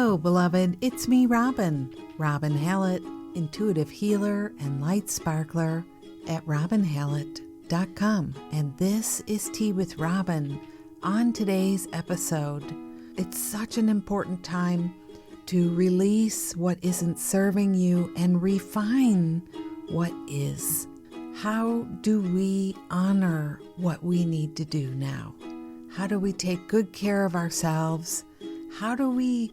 Hello, beloved. It's me, Robin Hallett, intuitive healer and light sparkler at robinhallett.com. And this is Tea with Robin. On today's episode, it's such an important time to release what isn't serving you and refine what is. How do we honor what we need to do now? How do we take good care of ourselves? How do we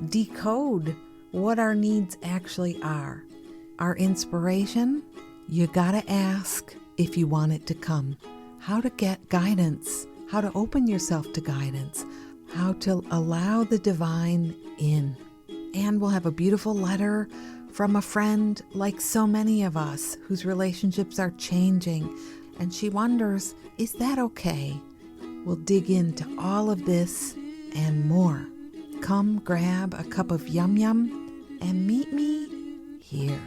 decode what our needs actually are? Our inspiration? You gotta ask if you want it to come. How to get guidance, how to open yourself to guidance, how to allow the divine in. And we'll have a beautiful letter from a friend, like so many of us, whose relationships are changing. And she wonders, is that okay? We'll dig into all of this and more. Come grab a cup of yum yum and meet me here.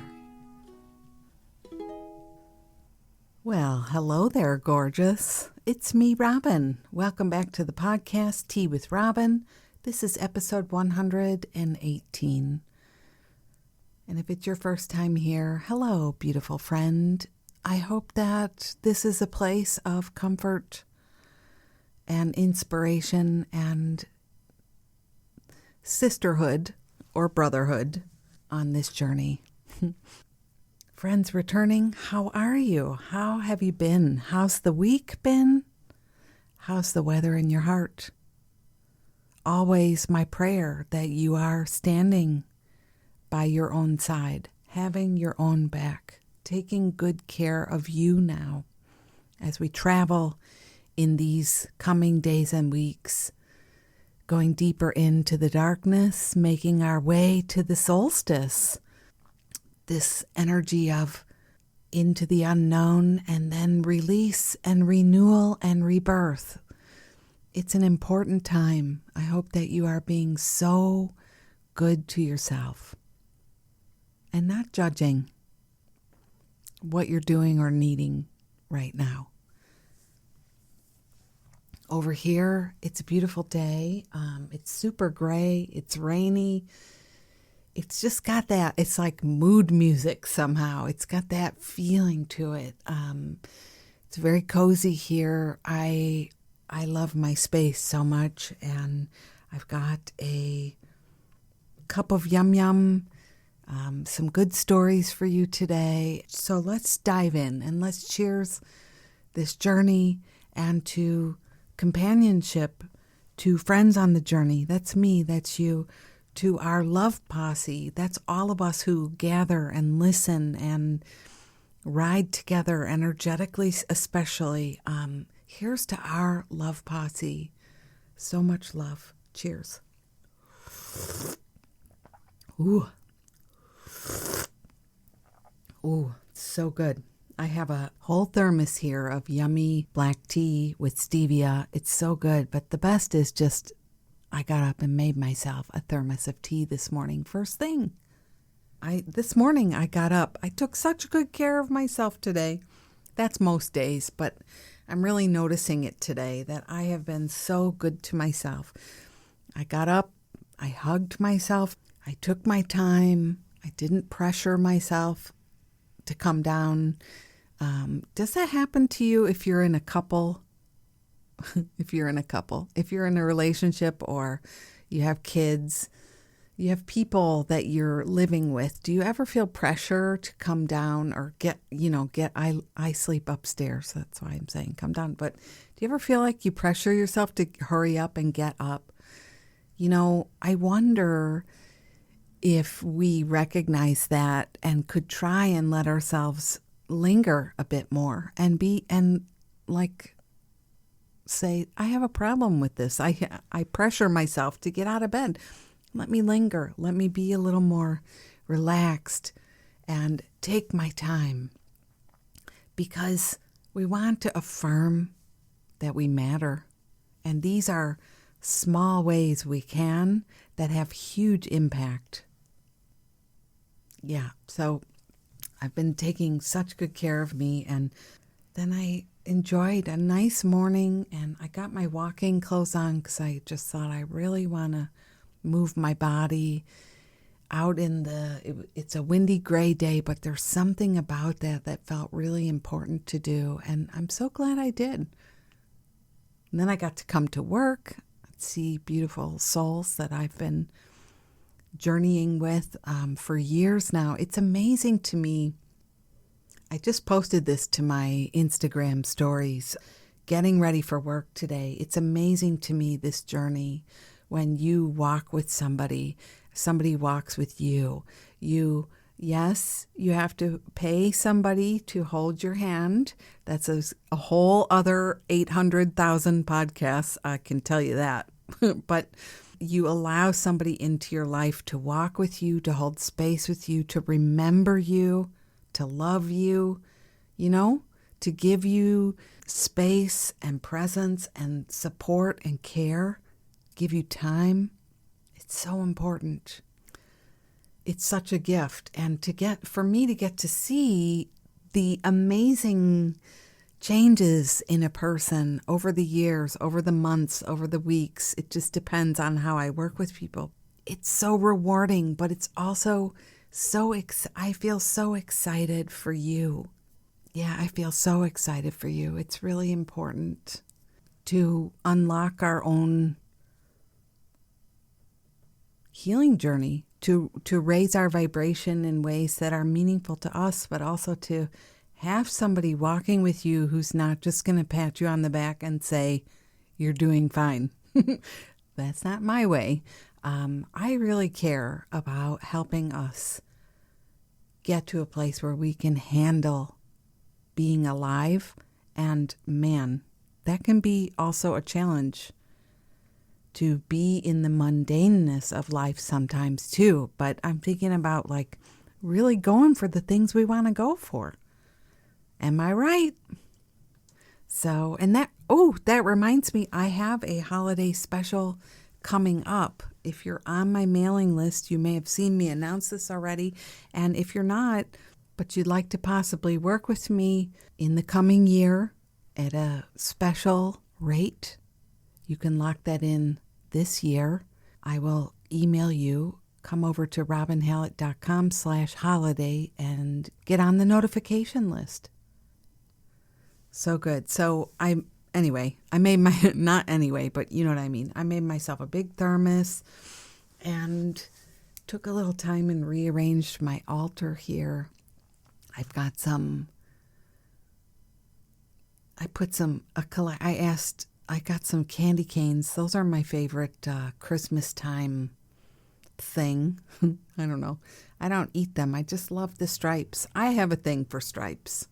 Well, hello there, gorgeous. It's me, Robin. Welcome back to the podcast, Tea with Robin. This is episode 118. And if it's your first time here, hello, beautiful friend. I hope that this is a place of comfort and inspiration and sisterhood or brotherhood on this journey. Friends returning, how are you? How have you been? How's the week been? How's the weather in your heart? Always my prayer that you are standing by your own side, having your own back, taking good care of you now as we travel in these coming days and weeks, going deeper into the darkness, making our way to the solstice, this energy of into the unknown, and then release and renewal and rebirth. It's an important time. I hope that you are being so good to yourself and not judging what you're doing or needing right now. Over here, it's a beautiful day. It's super gray. It's rainy. It's just got that, it's like mood music somehow. It's got that feeling to it. It's very cozy here. I love my space so much, and I've got a cup of yum yum, some good stories for you today. So let's dive in and let's cheers this journey and to companionship, to friends on the journey. That's me, that's you. To our love posse, that's all of us who gather and listen and ride together energetically, especially. Here's to our love posse. So much love. Cheers. Ooh. Ooh, so good. I have a whole thermos here of yummy black tea with stevia. It's so good, but the best is just I got up and made myself a thermos of tea this morning. First thing. This morning I got up. I took such good care of myself today. That's most days, but I'm really noticing it today that I have been so good to myself. I got up. I hugged myself. I took my time. I didn't pressure myself to come down. Does that happen to you if you're in a couple? If you're in a relationship, or you have kids, you have people that you're living with, do you ever feel pressure to come down or I sleep upstairs. That's why I'm saying come down. But do you ever feel like you pressure yourself to hurry up and get up? I wonder if we recognize that and could try and let ourselves linger a bit more and say, I have a problem with this. I pressure myself to get out of bed. Let me linger. Let me be a little more relaxed and take my time, because we want to affirm that we matter. And these are small ways we can that have huge impact. Yeah, so I've been taking such good care of me, and then I enjoyed a nice morning, and I got my walking clothes on because I just thought I really want to move my body out in it's a windy gray day, but there's something about that felt really important to do. And I'm so glad I did. And then I got to come to work, see beautiful souls that I've been journeying with for years now. It's amazing to me. I just posted this to my Instagram stories, getting ready for work today. It's amazing to me, this journey, when you walk with somebody walks with you. Yes, you have to pay somebody to hold your hand. That's a whole other 800,000 podcasts, I can tell you that. But you allow somebody into your life to walk with you, to hold space with you, to remember you, to love you, to give you space and presence and support and care, give you time. It's so important. It's such a gift. And for me to get to see the amazing changes in a person over the years, over the months, over the weeks. It just depends on how I work with people. It's so rewarding, but it's also I feel so excited for you. Yeah, I feel so excited for you. It's really important to unlock our own healing journey, to raise our vibration in ways that are meaningful to us, but also to have somebody walking with you who's not just going to pat you on the back and say, you're doing fine. That's not my way. I really care about helping us get to a place where we can handle being alive. And man, that can be also a challenge, to be in the mundaneness of life sometimes too. But I'm thinking about really going for the things we want to go for. Am I right? So, and that reminds me, I have a holiday special coming up. If you're on my mailing list, you may have seen me announce this already. And if you're not, but you'd like to possibly work with me in the coming year at a special rate, you can lock that in this year. I will email you. Come over to robinhallett.com/holiday and get on the notification list. So good. So I made not anyway, but you know what I mean. I made myself a big thermos and took a little time and rearranged my altar here. I've got I got some candy canes. Those are my favorite Christmas time thing. I don't know. I don't eat them. I just love the stripes. I have a thing for stripes.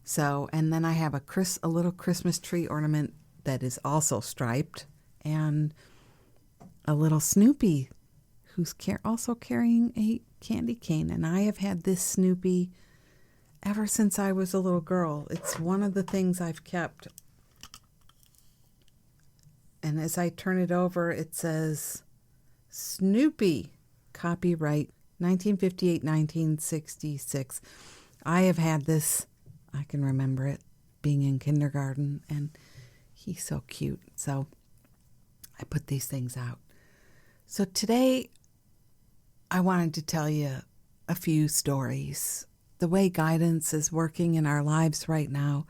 So, and then I have a little Christmas tree ornament that is also striped, and a little Snoopy who's also carrying a candy cane. And I have had this Snoopy ever since I was a little girl. It's one of the things I've kept. And as I turn it over, it says, Snoopy, copyright 1958-1966. I have had this, I can remember it, being in kindergarten, and he's so cute. So I put these things out. So today, I wanted to tell you a few stories. The way guidance is working in our lives right now,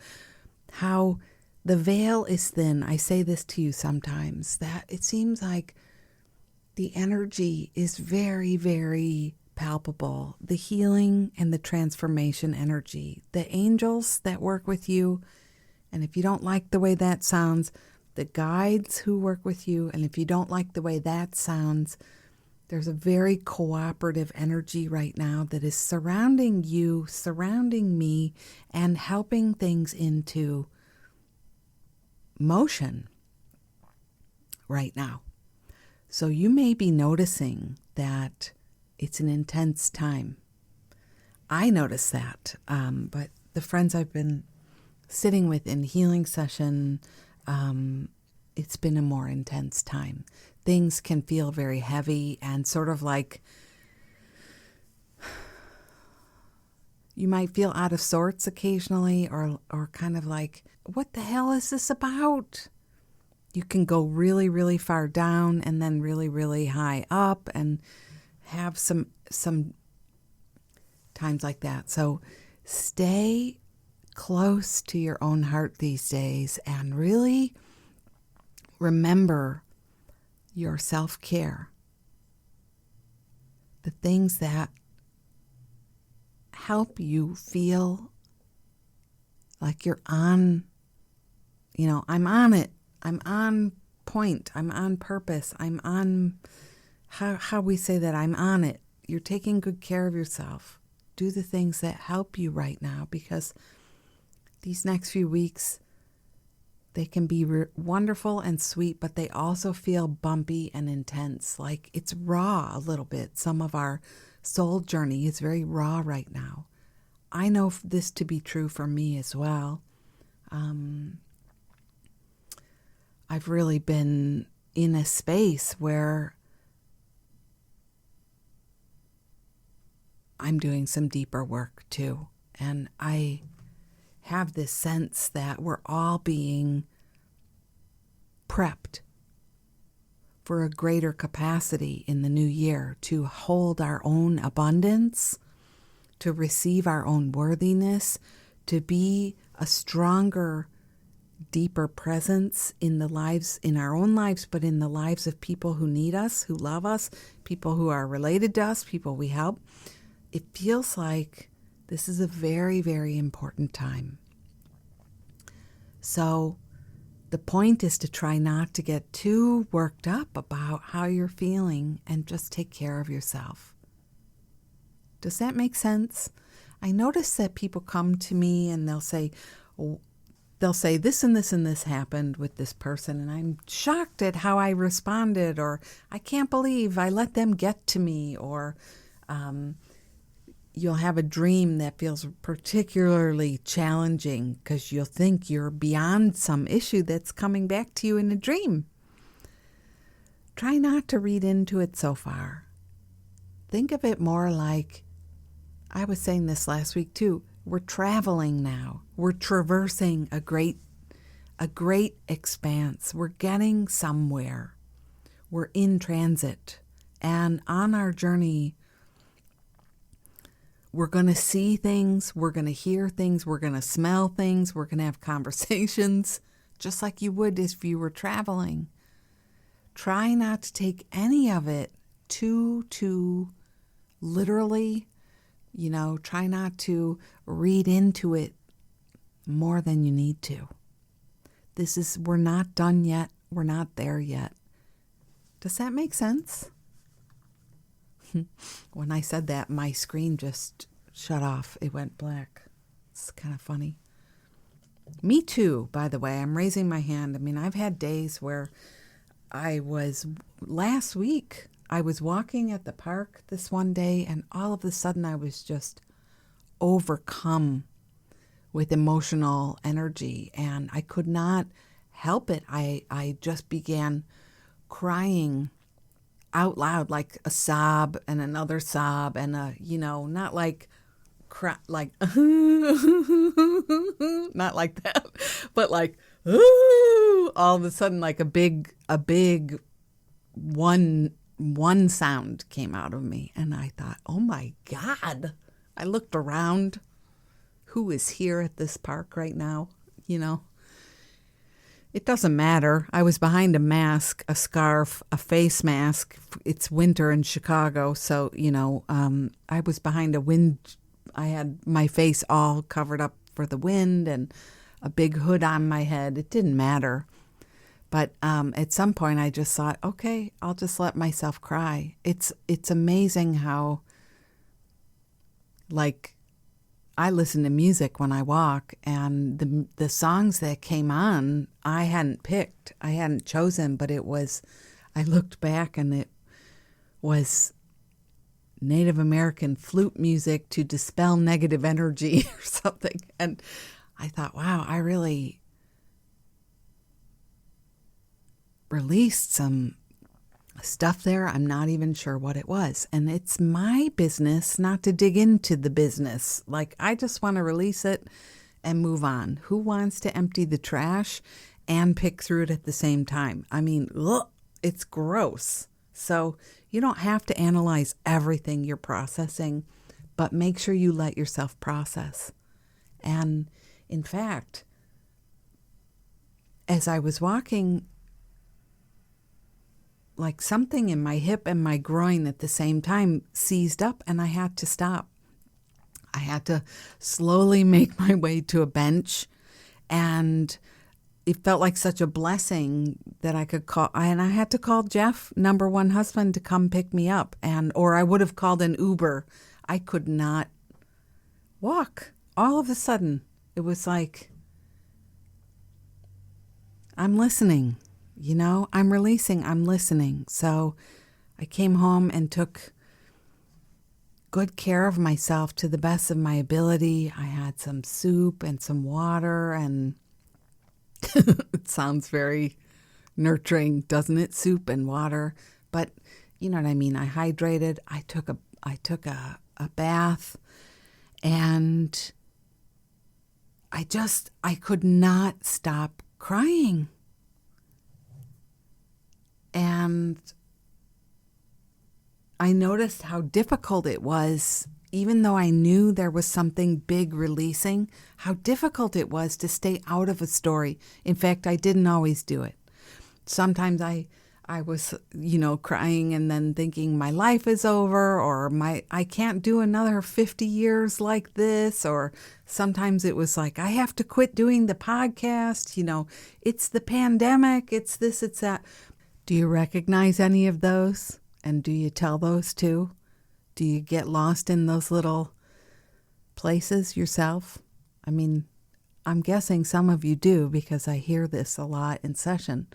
how the veil is thin. I say this to you sometimes, that it seems like the energy is very, very palpable. The healing and the transformation energy. The angels that work with you, and if you don't like the way that sounds, the guides who work with you, and if you don't like the way that sounds, there's a very cooperative energy right now that is surrounding you, surrounding me, and helping things into motion right now. So you may be noticing that it's an intense time. I notice that, but the friends I've been sitting with in healing session, it's been a more intense time. Things can feel very heavy and sort of like you might feel out of sorts occasionally, or kind of like, what the hell is this about? You can go really, really far down and then really, really high up, and have some times like that. So stay close to your own heart these days and really remember your self-care. The things that help you feel like you're on, I'm on it. I'm on point. I'm on purpose. I'm on, how we say that, I'm on it. You're taking good care of yourself. Do the things that help you right now, because these next few weeks, they can be wonderful and sweet, but they also feel bumpy and intense. Like it's raw a little bit. Some of our soul journey is very raw right now. I know this to be true for me as well. I've really been in a space where I'm doing some deeper work too. And I have this sense that we're all being prepped for a greater capacity in the new year to hold our own abundance, to receive our own worthiness, to be a stronger, deeper presence in our own lives, but in the lives of people who need us, who love us, people who are related to us, people we help. It feels like this is a very, very important time. So the point is to try not to get too worked up about how you're feeling and just take care of yourself. Does that make sense? I notice that people come to me and they'll say this and this and this happened with this person, and I'm shocked at how I responded, or I can't believe I let them get to me, or you'll have a dream that feels particularly challenging because you'll think you're beyond some issue that's coming back to you in a dream. Try not to read into it so far. Think of it more like, I was saying this last week too, we're traveling now. We're traversing a great expanse. We're getting somewhere. We're in transit. And on our journey, we're going to see things, we're going to hear things, we're going to smell things, we're going to have conversations, just like you would if you were traveling. Try not to take any of it too literally. Try not to read into it more than you need to. We're not done yet. We're not there yet. Does that make sense? When I said that, my screen just shut off. It went black. It's kind of funny. Me too, by the way. I'm raising my hand. I mean, I've had days where last week, I was walking at the park this one day, and all of a sudden I was just overcome with emotional energy, and I could not help it. I just began crying out loud, like a sob and another sob, and not like like not like that, but like all of a sudden, like a big one sound came out of me, and I thought, oh my God. I looked around. Who is here at this park right now? It doesn't matter. I was behind a mask, a scarf, a face mask. It's winter in Chicago, so, I was behind a wind. I had my face all covered up for the wind and a big hood on my head. It didn't matter. But at some point I just thought, okay, I'll just let myself cry. It's amazing how, like, I listen to music when I walk, and the songs that came on, I hadn't picked. I hadn't chosen, but I looked back and it was Native American flute music to dispel negative energy or something. And I thought, wow, I really released some stuff there. I'm not even sure what it was. And it's my business not to dig into the business. Like, I just want to release it and move on. Who wants to empty the trash and pick through it at the same time. I mean, ugh, it's gross. So you don't have to analyze everything you're processing, but make sure you let yourself process. And in fact, as I was walking, like something in my hip and my groin at the same time seized up, and I had to stop. I had to slowly make my way to a bench, and it felt like such a blessing that I could call, and I had to call Jeff, number one husband, to come pick me up, or I would have called an Uber. I could not walk. All of a sudden, it was like, I'm listening, I'm releasing, I'm listening. So I came home and took good care of myself to the best of my ability. I had some soup and some water, and it sounds very nurturing, doesn't it? Soup and water. But you know what I mean? I hydrated. I took a bath, and I could not stop crying. And I noticed how difficult it was, even though I knew there was something big releasing, how difficult it was to stay out of a story. In fact, I didn't always do it. Sometimes I was, crying and then thinking my life is over, or I can't do another 50 years like this. Or sometimes it was like, I have to quit doing the podcast. It's the pandemic. It's this, it's that. Do you recognize any of those? And do you tell those too? Do you get lost in those little places yourself? I mean, I'm guessing some of you do, because I hear this a lot in session.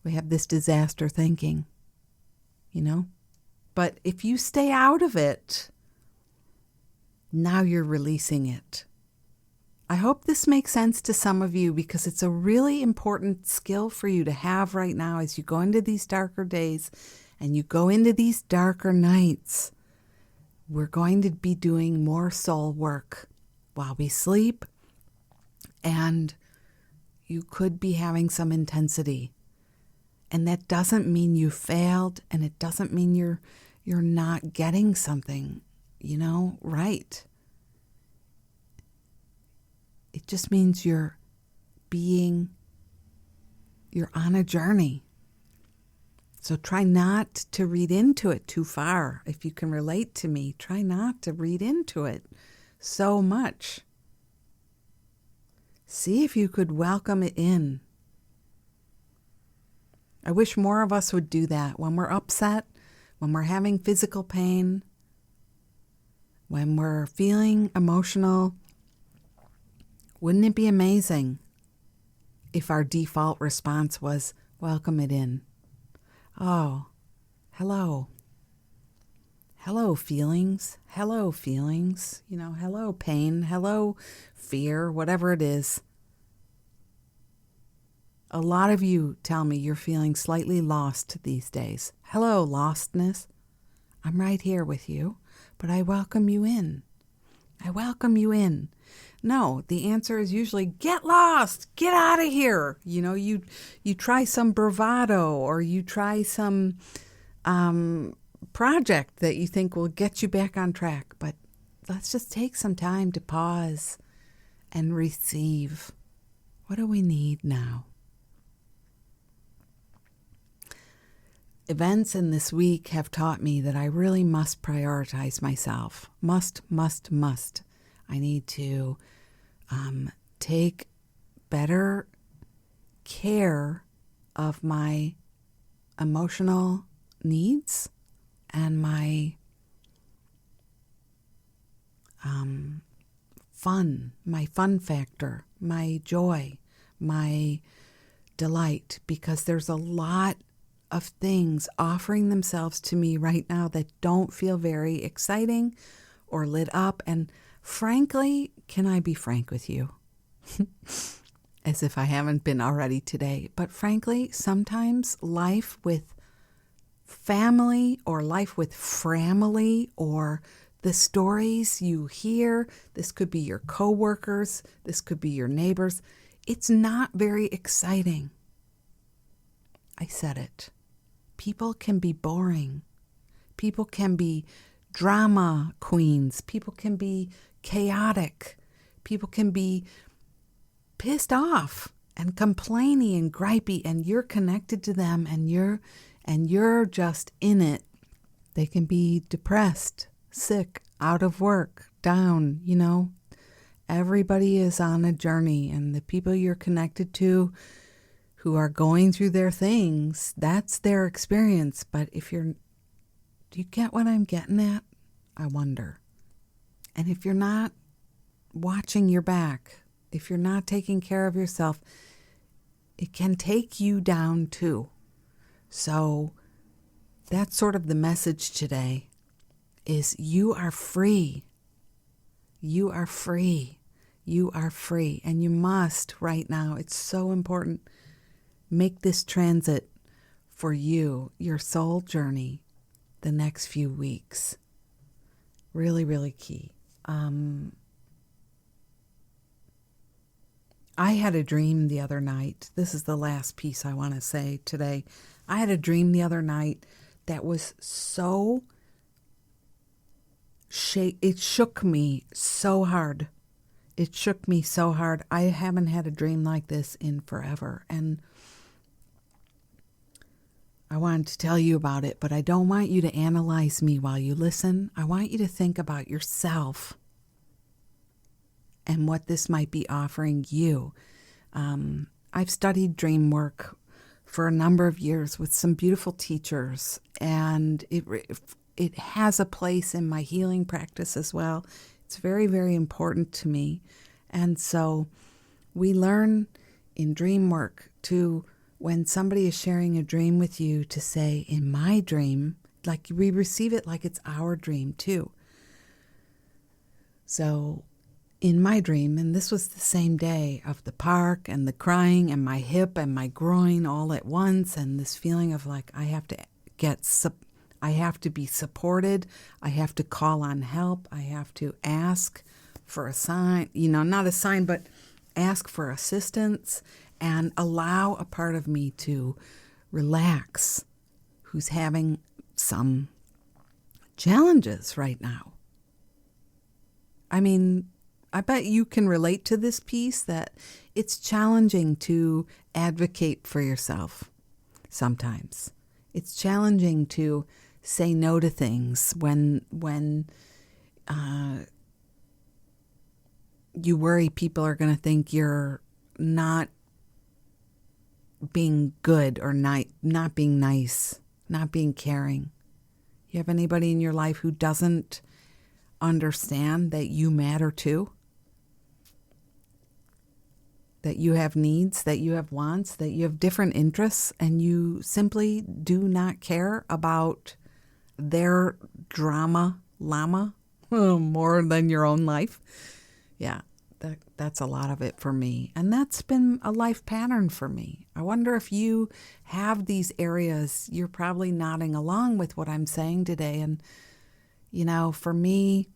We have this disaster thinking, But if you stay out of it, now you're releasing it. I hope this makes sense to some of you, because it's a really important skill for you to have right now as you go into these darker days and you go into these darker nights. We're going to be doing more soul work while we sleep, and you could be having some intensity. And that doesn't mean you failed, and it doesn't mean you're not getting something, right. It just means you're on a journey. So try not to read into it too far. If you can relate to me, try not to read into it so much. See if you could welcome it in. I wish more of us would do that when we're upset, when we're having physical pain, when we're feeling emotional. Wouldn't it be amazing if our default response was, welcome it in? Oh, hello. Hello, feelings. Hello, feelings. Hello, pain. Hello, fear, whatever it is. A lot of you tell me you're feeling slightly lost these days. Hello, lostness. I'm right here with you, but I welcome you in. I welcome you in. No, the answer is usually get lost, get out of here. You try some bravado, or you try some project that you think will get you back on track. But let's just take some time to pause and receive. What do we need now? Events in this week have taught me that I really must prioritize myself. Must. I need to take better care of my emotional needs and my fun factor, my joy, my delight, because there's a lot of things offering themselves to me right now that don't feel very exciting or lit up. And frankly, can I be frank with you? As if I haven't been already today. But frankly, sometimes life with family, or life with family, or the stories you hear, this could be your coworkers, this could be your neighbors, it's not very exciting. I said it. People can be boring. People can be drama queens. People can be chaotic. People can be pissed off and complaining and gripey, and you're connected to them, and you're just in it. They can be depressed, sick, out of work, down, Everybody is on a journey, and the people you're connected to who are going through their things, that's their experience. But do you get what I'm getting at? I wonder. And if you're not watching your back, if you're not taking care of yourself, it can take you down too. So that's sort of the message today, is you are free. You are free. You are free. And you must right now, it's so important, make this transit for you, your soul journey, the next few weeks. Really, really key. I had a dream the other night. This is the last piece I want to say today. I had a dream the other night that was so it shook me so hard. It shook me so hard. I haven't had a dream like this in forever. And I wanted to tell you about it, but I don't want you to analyze me while you listen. I want you to think about yourself and what this might be offering you. I've studied dream work for a number of years with some beautiful teachers, and it has a place in my healing practice as well. It's very, very important to me. And so we learn in dream work to, when somebody is sharing a dream with you, to say, in my dream, like we receive it like it's our dream too. So in my dream, and this was the same day, of the park and the crying and my hip and my groin all at once, and this feeling of like I have to be supported, I have to call on help, I have to ask for a sign, not a sign, but ask for assistance and allow a part of me to relax who's having some challenges right now. I mean, I bet you can relate to this piece, that it's challenging to advocate for yourself sometimes. It's challenging to say no to things when you worry people are going to think you're not being good, or not being nice, not being caring. You have anybody in your life who doesn't understand that you matter too? That you have needs, that you have wants, that you have different interests, and you simply do not care about their drama llama more than your own life. Yeah, that's a lot of it for me. And that's been a life pattern for me. I wonder if you have these areas. You're probably nodding along with what I'm saying today. And, for me,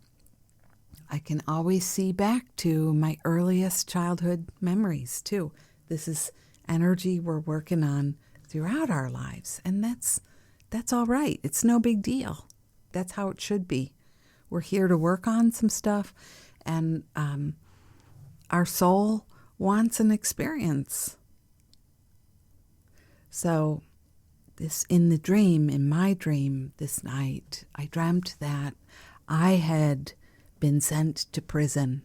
I can always see back to my earliest childhood memories too. This is energy we're working on throughout our lives. And that's all right. It's no big deal. That's how it should be. We're here to work on some stuff, and our soul wants an experience. So in my dream this night, I dreamt that I had been sent to prison.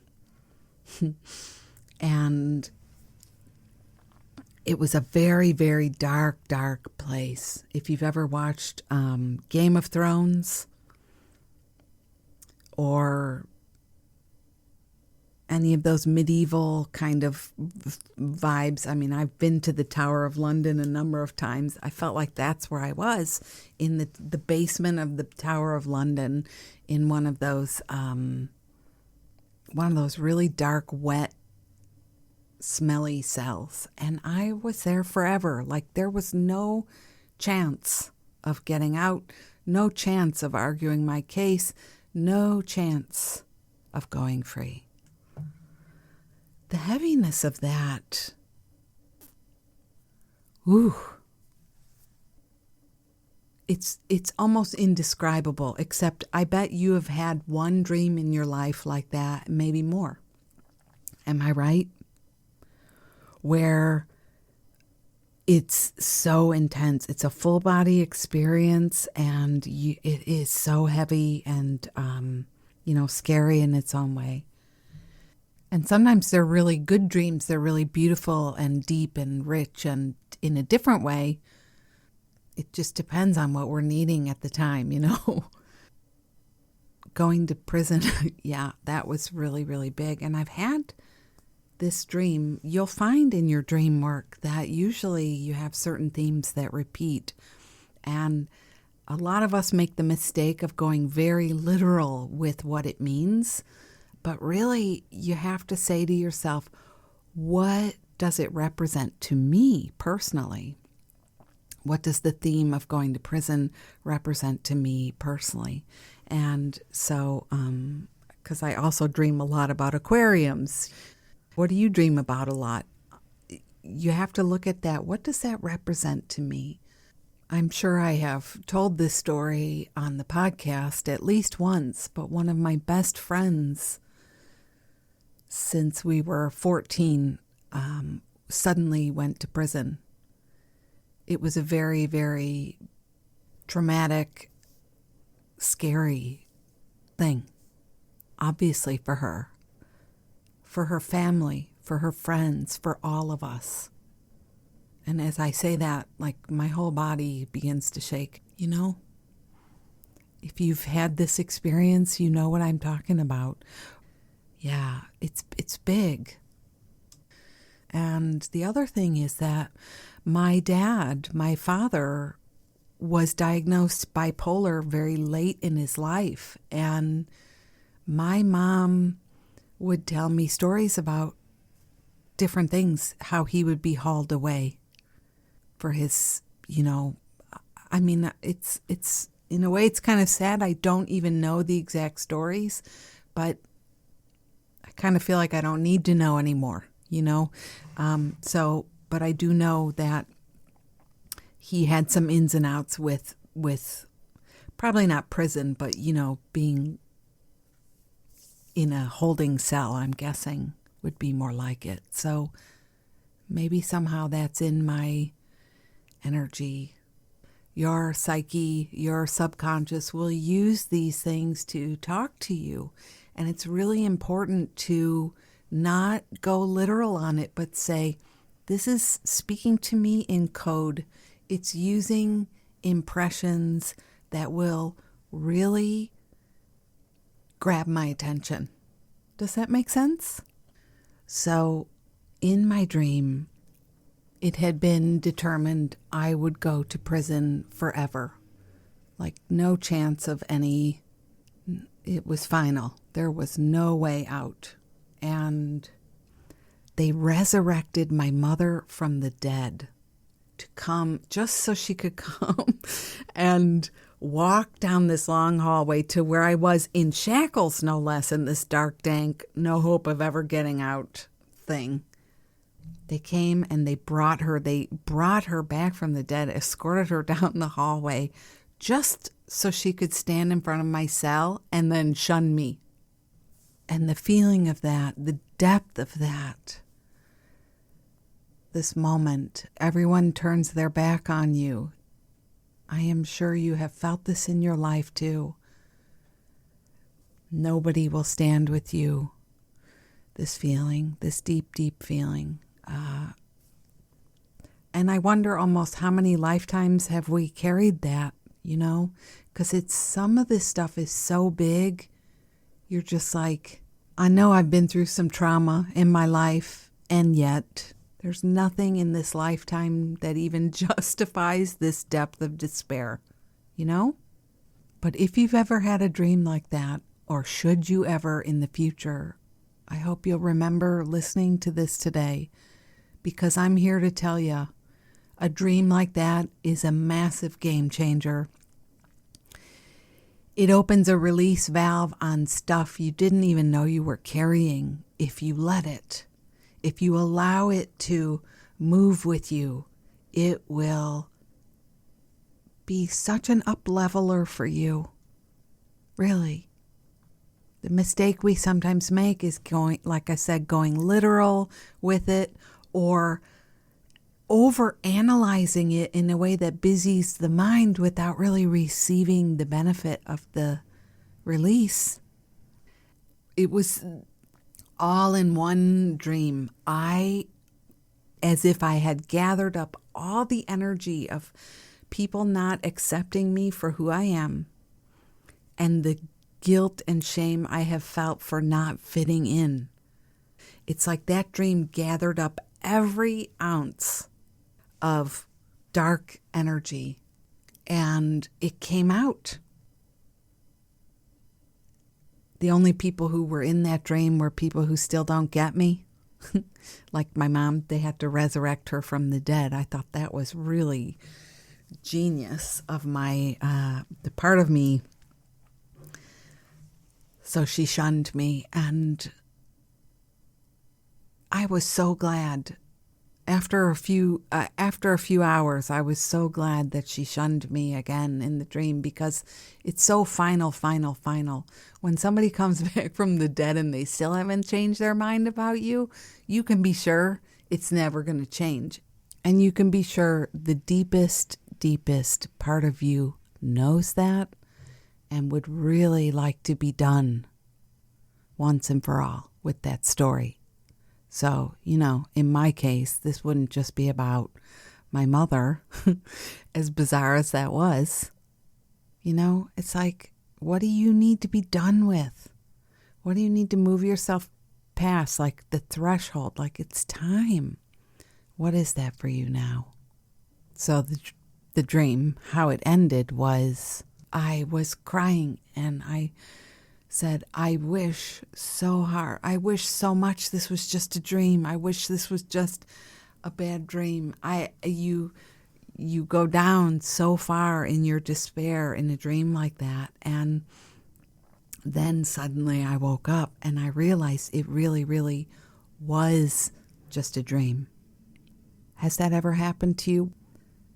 And it was a very, very dark, dark place. If you've ever watched Game of Thrones or any of those medieval kind of vibes. I mean, I've been to the Tower of London a number of times. I felt like that's where I was, in the basement of the Tower of London, in one of those really dark, wet, smelly cells. And I was there forever. Like, there was no chance of getting out, no chance of arguing my case, no chance of going free. The heaviness of that, it's almost indescribable, except I bet you have had one dream in your life like that, maybe more. Am I right? Where it's so intense. It's a full body experience, and it is so heavy and, scary in its own way. And sometimes they're really good dreams. They're really beautiful and deep and rich and in a different way. It just depends on what we're needing at the time, Going to prison, yeah, that was really, really big. And I've had this dream. You'll find in your dream work that usually you have certain themes that repeat. And a lot of us make the mistake of going very literal with what it means. But really, you have to say to yourself, what does it represent to me personally? What does the theme of going to prison represent to me personally? And so, because I also dream a lot about aquariums. What do you dream about a lot? You have to look at that. What does that represent to me? I'm sure I have told this story on the podcast at least once, but one of my best friends since we were 14 suddenly went to prison. It was a very, very traumatic, scary thing, obviously for her family, for her friends, for all of us. And as I say that, like my whole body begins to shake, If you've had this experience, you know what I'm talking about. Yeah, it's big. And the other thing is that my dad, my father, was diagnosed bipolar very late in his life. And my mom would tell me stories about different things, how he would be hauled away for his, it's in a way, it's kind of sad. I don't even know the exact stories, but I kind of feel like I don't need to know anymore, but I do know that he had some ins and outs with probably not prison, but, being in a holding cell, I'm guessing would be more like it. So maybe somehow that's in my energy. Your psyche, your subconscious will use these things to talk to you. And it's really important to not go literal on it, but say, this is speaking to me in code. It's using impressions that will really grab my attention. Does that make sense? So in my dream, it had been determined I would go to prison forever. Like no chance of any, it was final. There was no way out. And they resurrected my mother from the dead to come, just so she could come and walk down this long hallway to where I was in shackles, no less, in this dark, dank, no hope of ever getting out thing. They came and they brought her back from the dead, escorted her down the hallway just so she could stand in front of my cell and then shun me. And the feeling of that, the depth of that, this moment, everyone turns their back on you. I am sure you have felt this in your life too. Nobody will stand with you. This feeling, this deep, deep feeling. And I wonder almost how many lifetimes have we carried that, because some of this stuff is so big. You're just like, I know I've been through some trauma in my life, and yet there's nothing in this lifetime that even justifies this depth of despair, But if you've ever had a dream like that, or should you ever in the future, I hope you'll remember listening to this today, because I'm here to tell you, a dream like that is a massive game changer. It opens a release valve on stuff you didn't even know you were carrying if you let it. If you allow it to move with you, it will be such an up-leveler for you. Really. The mistake we sometimes make is going, like I said, going literal with it or over-analyzing it in a way that busies the mind without really receiving the benefit of the release. It was all in one dream. As if I had gathered up all the energy of people not accepting me for who I am and the guilt and shame I have felt for not fitting in. It's like that dream gathered up every ounce of dark energy and it came out. The only people who were in that dream were people who still don't get me. Like my mom, they had to resurrect her from the dead. I thought that was really genius of the part of me. So she shunned me, and I was so glad. After a few hours, I was so glad that she shunned me again in the dream, because it's so final. When somebody comes back from the dead and they still haven't changed their mind about you, you can be sure it's never going to change. And you can be sure the deepest part of you knows that and would really like to be done once and for all with that story. So, in my case, this wouldn't just be about my mother, as bizarre as that was. It's like, what do you need to be done with? What do you need to move yourself past, like the threshold, like it's time? What is that for you now? So the dream, how it ended was I was crying and I said, I wish so hard. I wish so much this was just a dream. I wish this was just a bad dream. You go down so far in your despair in a dream like that. And then suddenly I woke up and I realized it really, really was just a dream. Has that ever happened to you?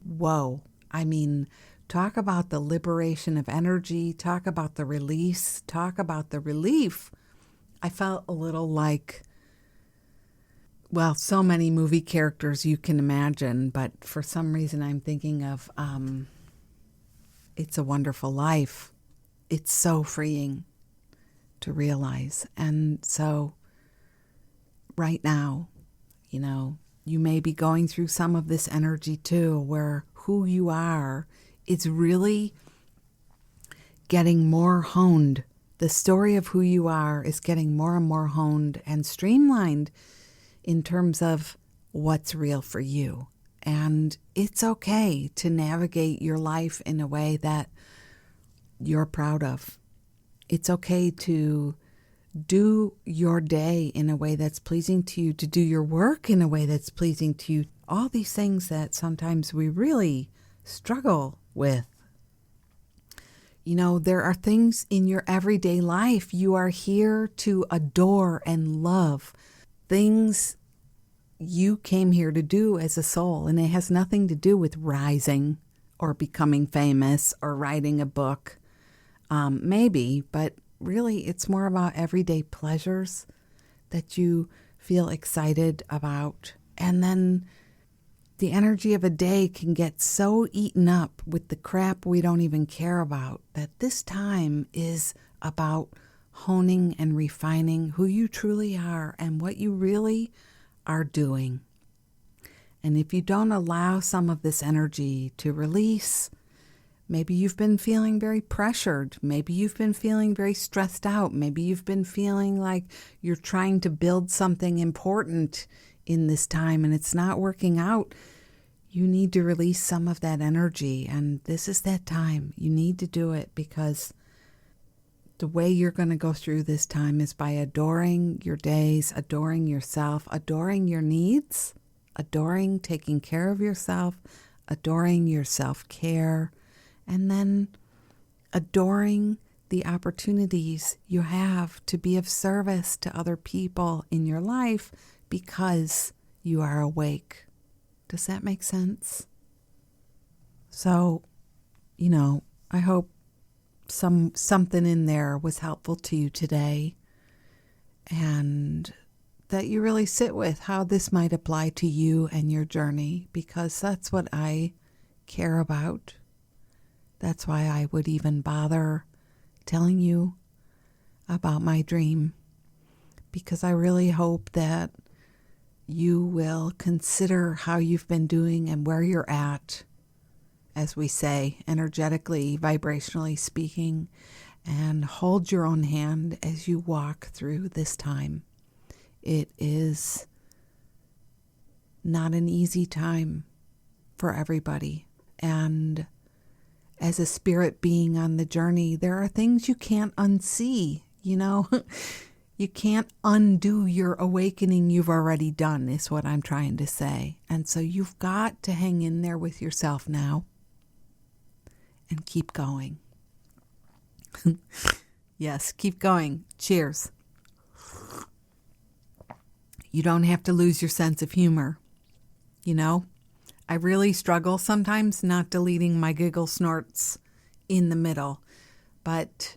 Whoa. I mean, talk about the liberation of energy. Talk about the release. Talk about the relief. I felt a little like, well, so many movie characters you can imagine, but for some reason I'm thinking of It's a Wonderful Life. It's so freeing to realize. And so right now, you may be going through some of this energy too, where who you are is really getting more honed. The story of who you are is getting more and more honed and streamlined in terms of what's real for you. And it's okay to navigate your life in a way that you're proud of. It's okay to do your day in a way that's pleasing to you, to do your work in a way that's pleasing to you. All these things that sometimes we really struggle with. There are things in your everyday life you are here to adore and love. Things you came here to do as a soul, and it has nothing to do with rising or becoming famous or writing a book. Maybe, but really it's more about everyday pleasures that you feel excited about. And then the energy of a day can get so eaten up with the crap we don't even care about that this time is about honing and refining who you truly are and what you really are doing. And if you don't allow some of this energy to release, maybe you've been feeling very pressured. Maybe you've been feeling very stressed out. Maybe you've been feeling like you're trying to build something important in this time and it's not working out. You need to release some of that energy, and this is that time. You need to do it, because the way you're going to go through this time is by adoring your days, adoring yourself, adoring your needs, adoring taking care of yourself, adoring your self-care, and then adoring the opportunities you have to be of service to other people in your life because you are awake. Does that make sense? So I hope something in there was helpful to you today, and that you really sit with how this might apply to you and your journey, because that's what I care about. That's why I would even bother telling you about my dream, because I really hope that you will consider how you've been doing and where you're at, as we say, energetically, vibrationally speaking, and hold your own hand as you walk through this time. It is not an easy time for everybody. And as a spirit being on the journey, there are things you can't unsee, You can't undo your awakening you've already done, is what I'm trying to say. And so you've got to hang in there with yourself now and keep going. Yes, keep going. Cheers. You don't have to lose your sense of humor. I really struggle sometimes not deleting my giggle snorts in the middle. But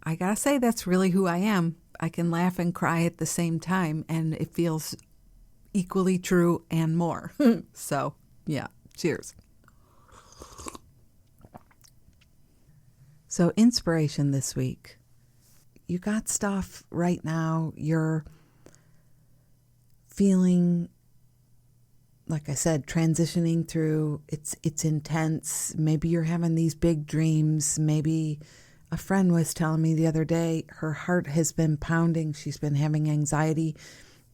I gotta say, that's really who I am. I can laugh and cry at the same time, and it feels equally true and more. So, yeah, cheers. So, inspiration this week. You got stuff right now. You're feeling, like I said, transitioning through. It's intense. Maybe you're having these big dreams. Maybe a friend was telling me the other day her heart has been pounding. She's been having anxiety.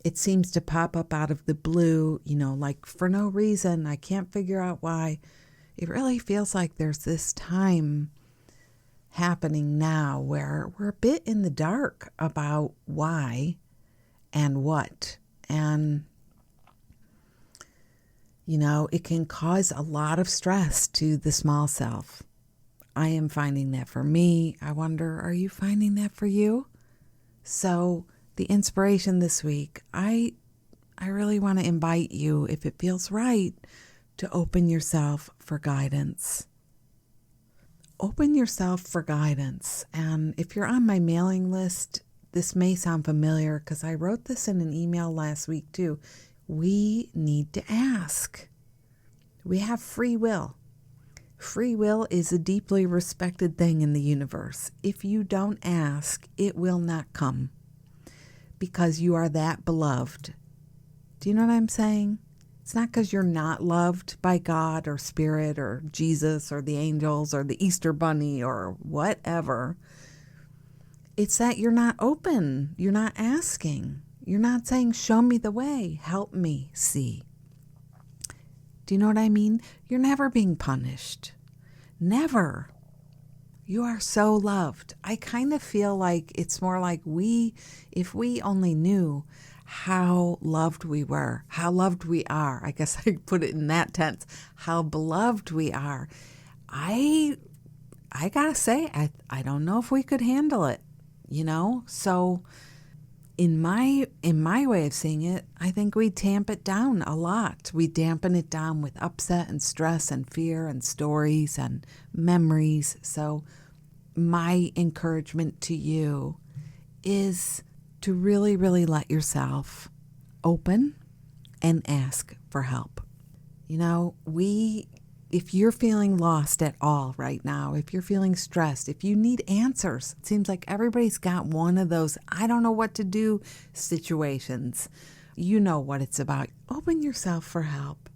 It seems to pop up out of the blue, like for no reason. I can't figure out why. It really feels like there's this time happening now where we're a bit in the dark about why and what. And, it can cause a lot of stress to the small self. I am finding that for me. I wonder, are you finding that for you? So the inspiration this week, I really want to invite you, if it feels right, to open yourself for guidance. Open yourself for guidance. And if you're on my mailing list, this may sound familiar because I wrote this in an email last week too. We need to ask. We have free will. Free will is a deeply respected thing in the universe. If you don't ask, it will not come, because you are that beloved. Do you know what I'm saying? It's not because you're not loved by God or Spirit or Jesus or the angels or the Easter Bunny or whatever. It's that you're not open. You're not asking. You're not saying, show me the way. Help me see. Do you know what I mean? You're never being punished. Never. You are so loved. I kind of feel like it's more like if we only knew how loved we were, how loved we are. I guess I put it in that tense. How beloved we are. I gotta say, I don't know if we could handle it, So in my way of seeing it, I think we tamp it down a lot. We dampen it down with upset and stress and fear and stories and memories. So my encouragement to you is to really, really let yourself open and ask for help. If you're feeling lost at all right now, if you're feeling stressed, if you need answers, it seems like everybody's got one of those I don't know what to do situations. You know what it's about. Open yourself for help.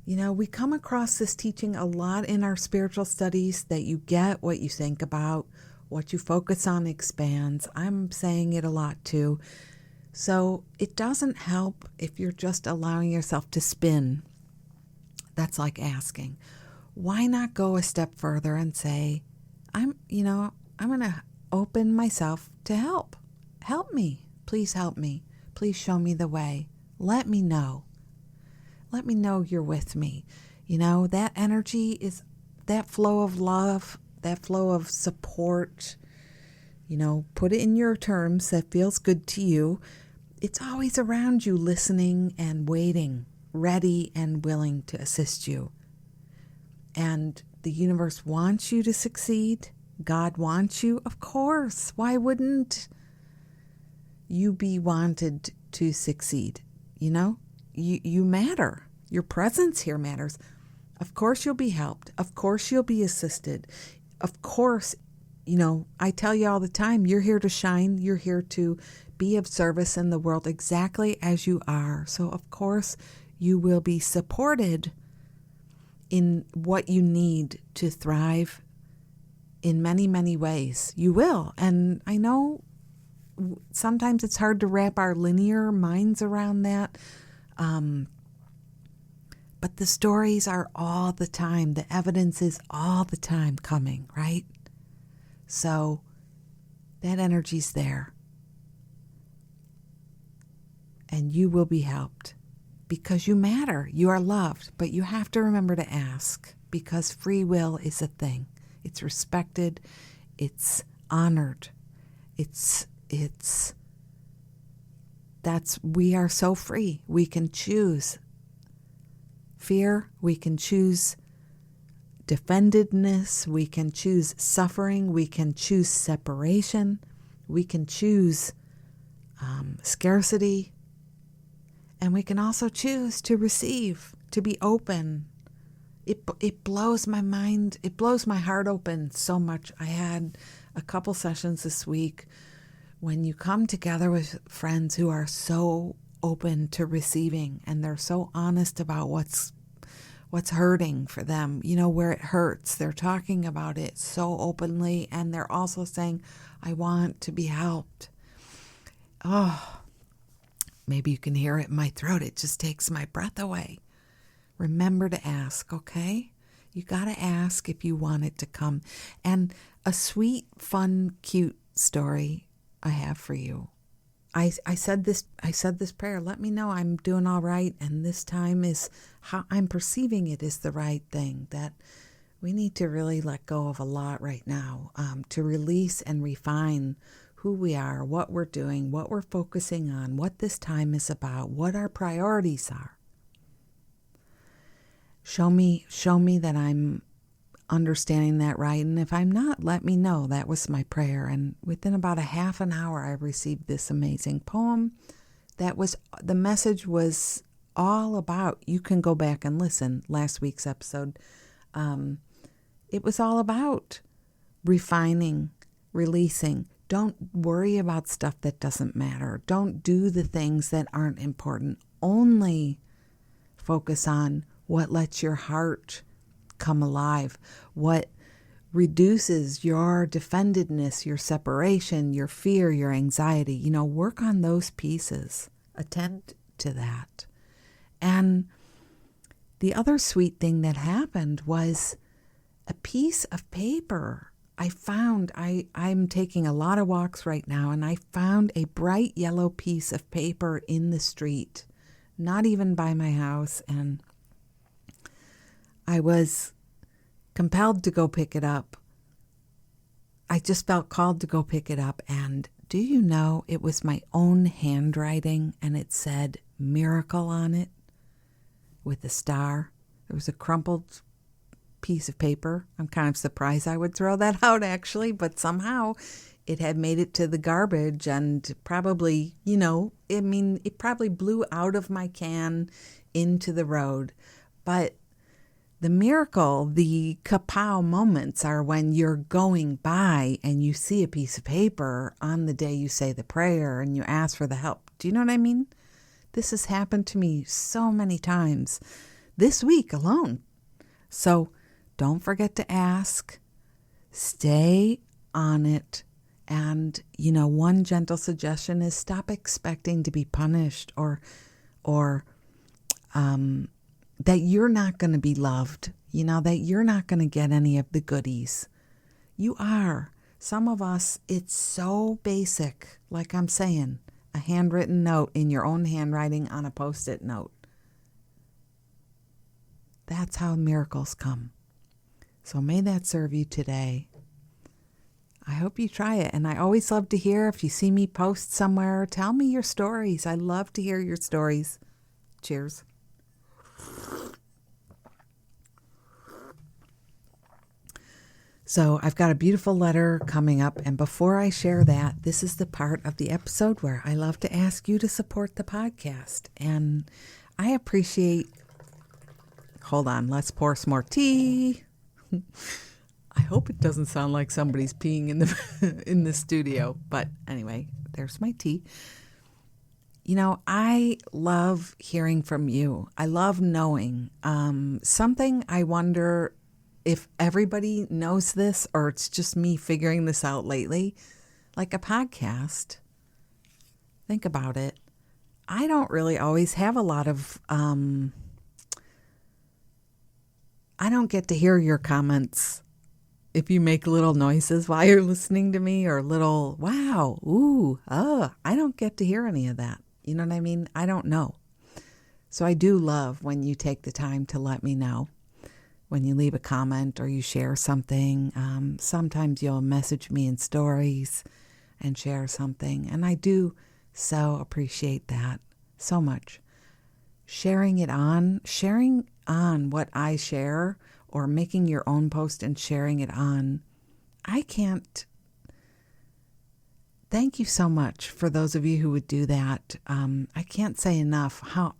We come across this teaching a lot in our spiritual studies, that you get what you think about, what you focus on expands. I'm saying it a lot too. So it doesn't help if you're just allowing yourself to spin. That's like asking. Why not go a step further and say, I'm going to open myself to help. Help me. Please help me. Please show me the way. Let me know. Let me know you're with me. That energy is that flow of love, that flow of support. Put it in your terms that feels good to you. It's always around you, listening and waiting, ready and willing to assist you. And the universe wants you to succeed. God wants you. Of course. Why wouldn't you be wanted to succeed? You know, you matter. Your presence here matters. Of course you'll be helped. Of course you'll be assisted. Of course, you know, I tell you all the time, you're here to shine. You're here to be of service in the world exactly as you are. So of course you will be supported in what you need to thrive in many, many ways. You will. And I know sometimes it's hard to wrap our linear minds around that. But the stories are all the time. The evidence is all the time coming, right? So that energy's there. And you will be helped because you matter. You are loved. But you have to remember to ask, because free will is a thing. It's respected. It's honored. We are so free. We can choose fear. We can choose defendedness. We can choose suffering. We can choose separation. We can choose scarcity. And we can also choose to receive, to be open. It blows my mind. It blows my heart open so much. I had a couple sessions this week when you come together with friends who are so open to receiving, and they're so honest about what's hurting for them, you know, where it hurts. They're talking about it so openly, and they're also saying, I want to be helped. Oh, maybe you can hear it in my throat. It just takes my breath away. Remember to ask, okay? You got to ask if you want it to come. And a sweet, fun, cute story I have for you. I said this prayer. Let me know I'm doing all right, and this time is how I'm perceiving it is the right thing. That we need to really let go of a lot right now, to release and refine who we are, what we're doing, what we're focusing on, what this time is about, what our priorities are. Show me that I'm understanding that right. And if I'm not, let me know. That was my prayer. And within about a half an hour, I received this amazing poem. The message was all about, you can go back and listen, last week's episode. It was all about refining, releasing. Don't worry about stuff that doesn't matter. Don't do the things that aren't important. Only focus on what lets your heart come alive, what reduces your defendedness, your separation, your fear, your anxiety. You know, work on those pieces. Attend to that. And the other sweet thing that happened was a piece of paper. I'm taking a lot of walks right now, and I found a bright yellow piece of paper in the street, not even by my house, and I was compelled to go pick it up. I just felt called to go pick it up, and do you know, it was my own handwriting, and it said miracle on it with a star. There was a crumpled piece of paper. I'm kind of surprised I would throw that out, actually, but somehow it had made it to the garbage, and probably, you know, it probably blew out of my can into the road. But the miracle, the kapow moments are when you're going by and you see a piece of paper on the day you say the prayer and you ask for the help. Do you know what I mean? This has happened to me so many times this week alone. So don't forget to ask. Stay on it. And, you know, one gentle suggestion is stop expecting to be punished or that you're not going to be loved, you know, that you're not going to get any of the goodies. You are. Some of us, it's so basic, like I'm saying, a handwritten note in your own handwriting on a Post-it note. That's how miracles come. So may that serve you today. I hope you try it. And I always love to hear, if you see me post somewhere, tell me your stories. I love to hear your stories. Cheers. So I've got a beautiful letter coming up. And before I share that, this is the part of the episode where I love to ask you to support the podcast. And I appreciate, hold on, let's pour some more tea. I hope it doesn't sound like somebody's peeing in the studio. But anyway, there's my tea. You know, I love hearing from you. I love knowing. Something I wonder if everybody knows this or it's just me figuring this out lately. Like a podcast, think about it. I don't really always have a lot of, I don't get to hear your comments. If you make little noises while you're listening to me or little, wow, ooh, I don't get to hear any of that. You know what I mean? I don't know. So I do love when you take the time to let me know. When you leave a comment or you share something. Sometimes you'll message me in stories and share something. And I do so appreciate that so much. Sharing on what I share or making your own post and sharing it on. Thank you so much for those of you who would do that. I can't say enough how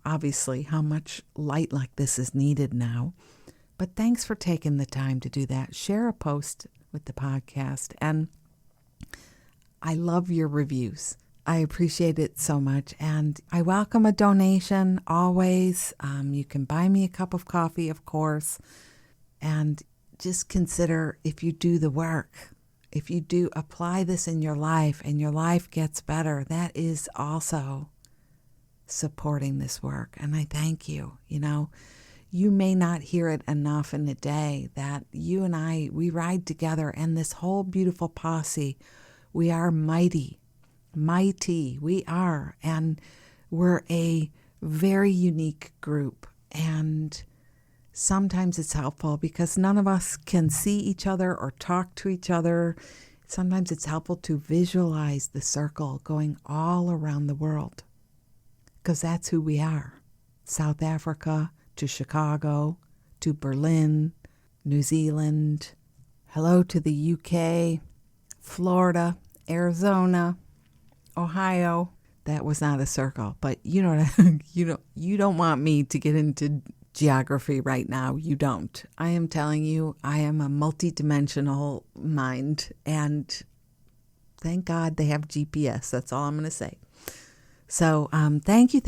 much light like this is needed now. But thanks for taking the time to do that. Share a post with the podcast. And I love your reviews. I appreciate it so much. And I welcome a donation always. You can buy me a cup of coffee, of course. And just consider if you do the work, if you do apply this in your life and your life gets better, that is also supporting this work. And I thank you, You may not hear it enough in a day that you and I, we ride together, and this whole beautiful posse, we are mighty, we are, and we're a very unique group. And sometimes it's helpful because none of us can see each other or talk to each other. Sometimes it's helpful to visualize the circle going all around the world because that's who we are. South Africa, to Chicago, to Berlin, New Zealand, hello to the UK, Florida, Arizona, Ohio. That was not a circle, but you don't want me to get into geography right now. You don't. I am telling you, I am a multidimensional mind, and thank God they have GPS. That's all I'm going to say. So thank you.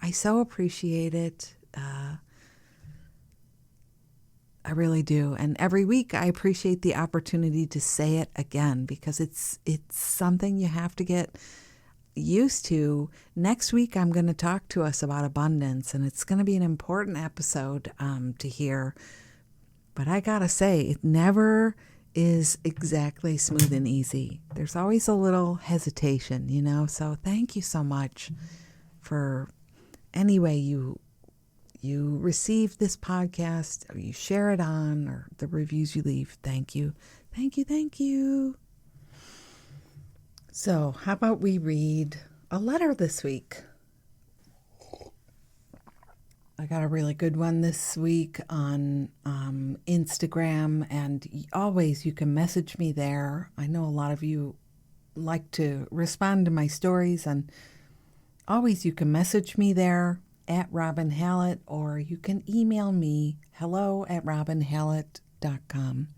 I so appreciate it. I really do. And every week I appreciate the opportunity to say it again because it's something you have to get used to. Next week I'm going to talk to us about abundance, and it's going to be an important episode to hear. But I got to say, it never is exactly smooth and easy. There's always a little hesitation, So thank you so much for any way you receive this podcast or you share it on or the reviews you leave. Thank you. So how about we read a letter this week? I got a really good one this week on Instagram, and always you can message me there. I know a lot of you like to respond to my stories, and always you can message me there at Robin Hallett, or you can email me hello@robinhallett.com.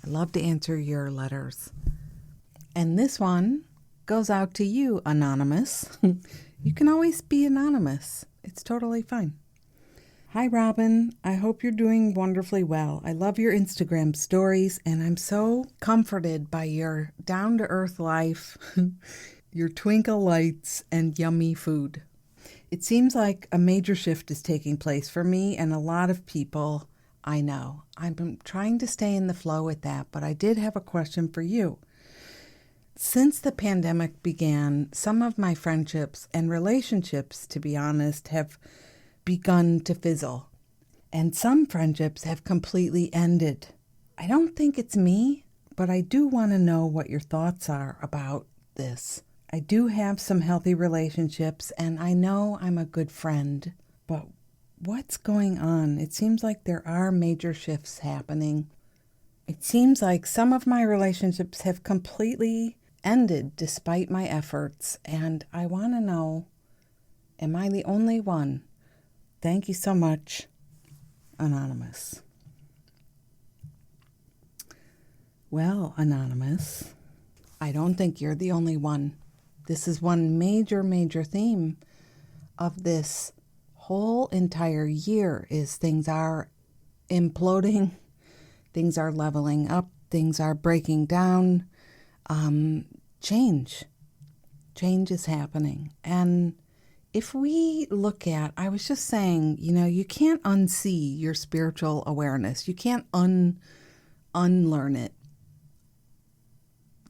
I love to answer your letters. And this one goes out to you, anonymous. You can always be anonymous. It's totally fine. Hi, Robin. I hope you're doing wonderfully well. I love your Instagram stories, and I'm so comforted by your down-to-earth life, your twinkle lights, and yummy food. It seems like a major shift is taking place for me and a lot of people I know. I've been trying to stay in the flow with that, but I did have a question for you. Since the pandemic began, some of my friendships and relationships, to be honest, have begun to fizzle. And some friendships have completely ended. I don't think it's me, but I do want to know what your thoughts are about this. I do have some healthy relationships, and I know I'm a good friend, but what's going on? It seems like there are major shifts happening, It seems like some of my relationships have completely ended despite my efforts, and I want to know, am I the only one? Thank you so much, Anonymous. Well, Anonymous, I don't think you're the only one. This is one major, major theme of this whole entire year is things are imploding, things are leveling up, things are breaking down. Change is happening. And if we look at, I was just saying, you can't unsee your spiritual awareness. You can't unlearn it.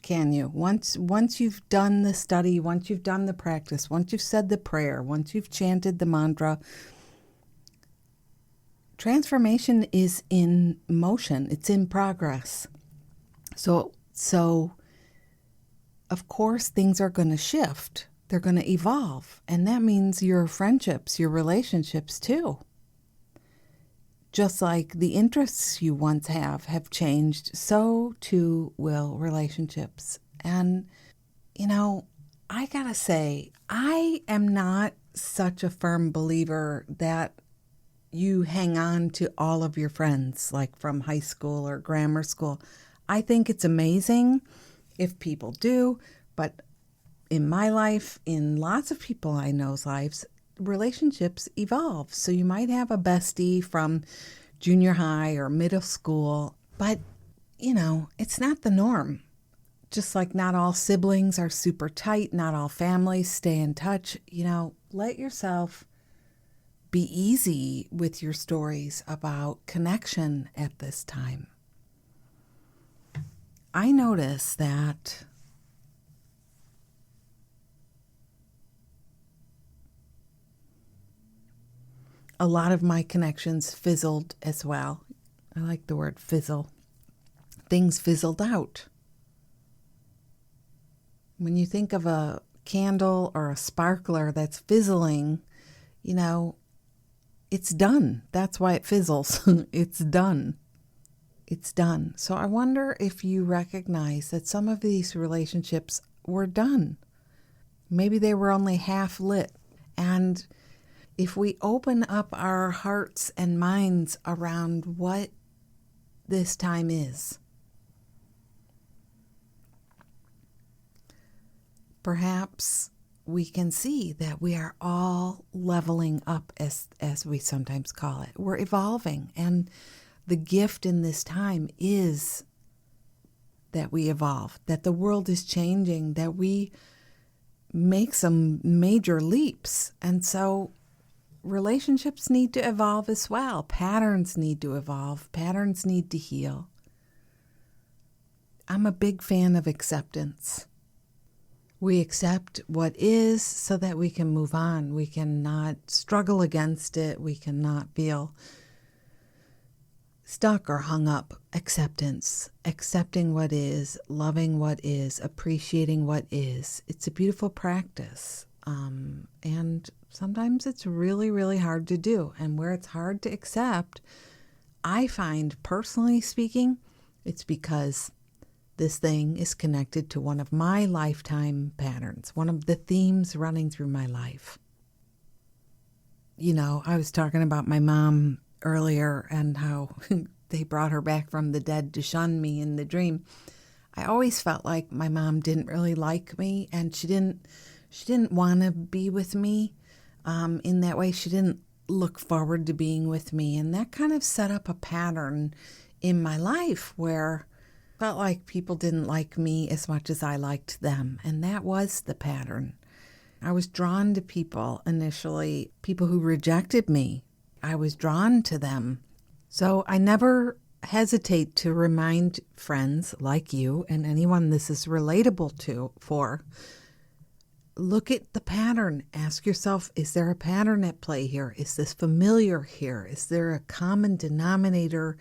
Can you? Once you've done the study, once you've done the practice, once you've said the prayer, once you've chanted the mantra, transformation is in motion. It's in progress. So of course things are going to shift. They're going to evolve. And that means your friendships, your relationships too. Just like the interests you once have changed, so too will relationships. And, I gotta say, I am not such a firm believer that you hang on to all of your friends, like from high school or grammar school. I think it's amazing if people do, but in my life, in lots of people I know's lives, relationships evolve. So you might have a bestie from junior high or middle school, but, it's not the norm. Just like not all siblings are super tight, not all families stay in touch. Let yourself be easy with your stories about connection at this time. I notice that a lot of my connections fizzled as well. I like the word fizzle. Things fizzled out. When you think of a candle or a sparkler that's fizzling, it's done. That's why it fizzles. It's done. It's done. So I wonder if you recognize that some of these relationships were done. Maybe they were only half lit. And if we open up our hearts and minds around what this time is, perhaps we can see that we are all leveling up, as we sometimes call it. We're evolving, and the gift in this time is that we evolve, that the world is changing, that we make some major leaps. And so relationships need to evolve as well. Patterns need to evolve. Patterns need to heal. I'm a big fan of acceptance. We accept what is so that we can move on. We cannot struggle against it. We cannot feel stuck or hung up. Acceptance, accepting what is, loving what is, appreciating what is. It's a beautiful practice. And sometimes it's really, really hard to do. And where it's hard to accept, I find, personally speaking, it's because this thing is connected to one of my lifetime patterns, one of the themes running through my life. I was talking about my mom earlier and how they brought her back from the dead to shun me in the dream. I always felt like my mom didn't really like me, and she didn't want to be with me in that way. She didn't look forward to being with me, and that kind of set up a pattern in my life where I felt like people didn't like me as much as I liked them, and that was the pattern. I was drawn to people initially, people who rejected me. I was drawn to them. So I never hesitate to remind friends like you and anyone this is relatable to look at the pattern. Ask yourself, is there a pattern at play here? Is this familiar here? Is there a common denominator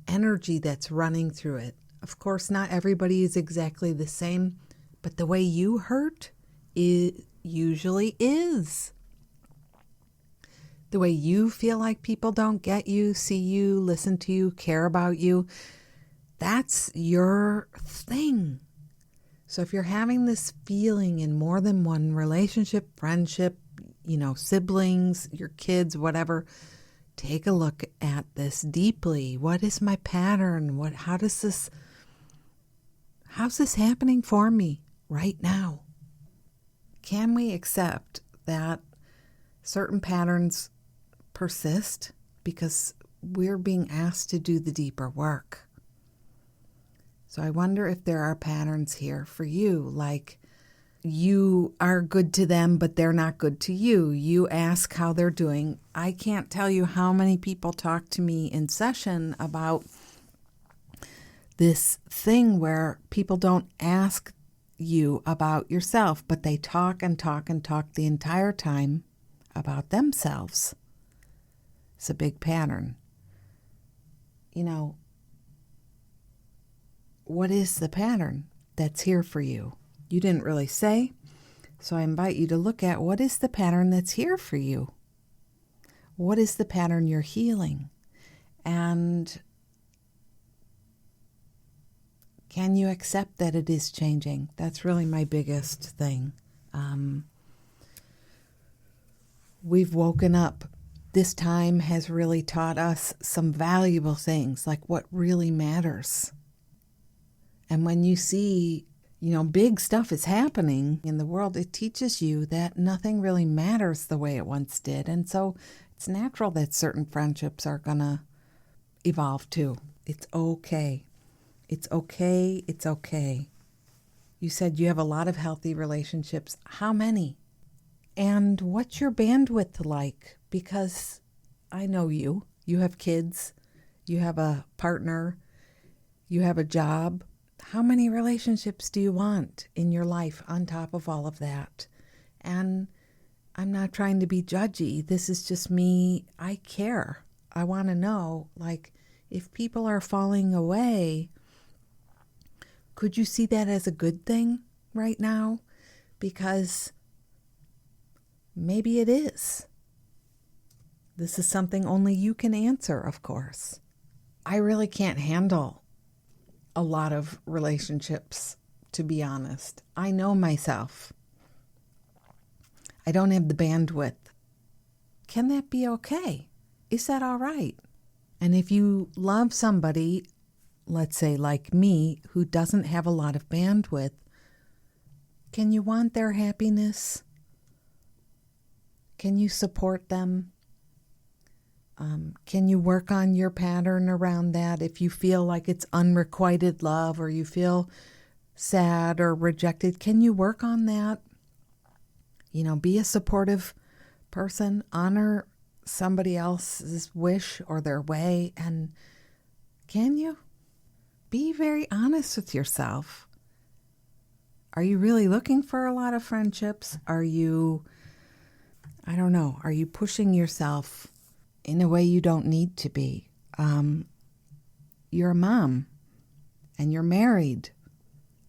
energy that's running through it? Of course, not everybody is exactly the same, but the way you hurt usually is. The way you feel like people don't get you, see you, listen to you, care about you, That's your thing. So if you're having this feeling in more than one relationship, friendship, siblings, your kids, whatever, take a look at this deeply. What is my pattern? How's this happening for me right now? Can we accept that certain patterns persist because we're being asked to do the deeper work? So I wonder if there are patterns here for you, like you are good to them, but they're not good to you. You ask how they're doing. I can't tell you how many people talk to me in session about this thing where people don't ask you about yourself, but they talk and talk and talk the entire time about themselves. It's a big pattern. What is the pattern that's here for you? You didn't really say, so I invite you to look at what is the pattern that's here for you? What is the pattern you're healing? And can you accept that it is changing? That's really my biggest thing. We've woken up. This time has really taught us some valuable things, like what really matters. And when you see, big stuff is happening in the world, it teaches you that nothing really matters the way it once did. And so it's natural that certain friendships are going to evolve too. It's okay. It's okay. It's okay. You said you have a lot of healthy relationships. How many? And what's your bandwidth like? Because I know you. You have kids. You have a partner. You have a job. How many relationships do you want in your life on top of all of that? And I'm not trying to be judgy. This is just me. I care. I want to know, if people are falling away, could you see that as a good thing right now? Because maybe it is. This is something only you can answer, of course. I really can't handle a lot of relationships, to be honest. I know myself. I don't have the bandwidth. Can that be okay? Is that all right? And if you love somebody, let's say like me, who doesn't have a lot of bandwidth, can you want their happiness? Can you support them? Can you work on your pattern around that? If you feel like it's unrequited love or you feel sad or rejected, can you work on that? Be a supportive person, honor somebody else's wish or their way. And can you be very honest with yourself? Are you really looking for a lot of friendships? Are you pushing yourself in a way you don't need to be? You're a mom and you're married.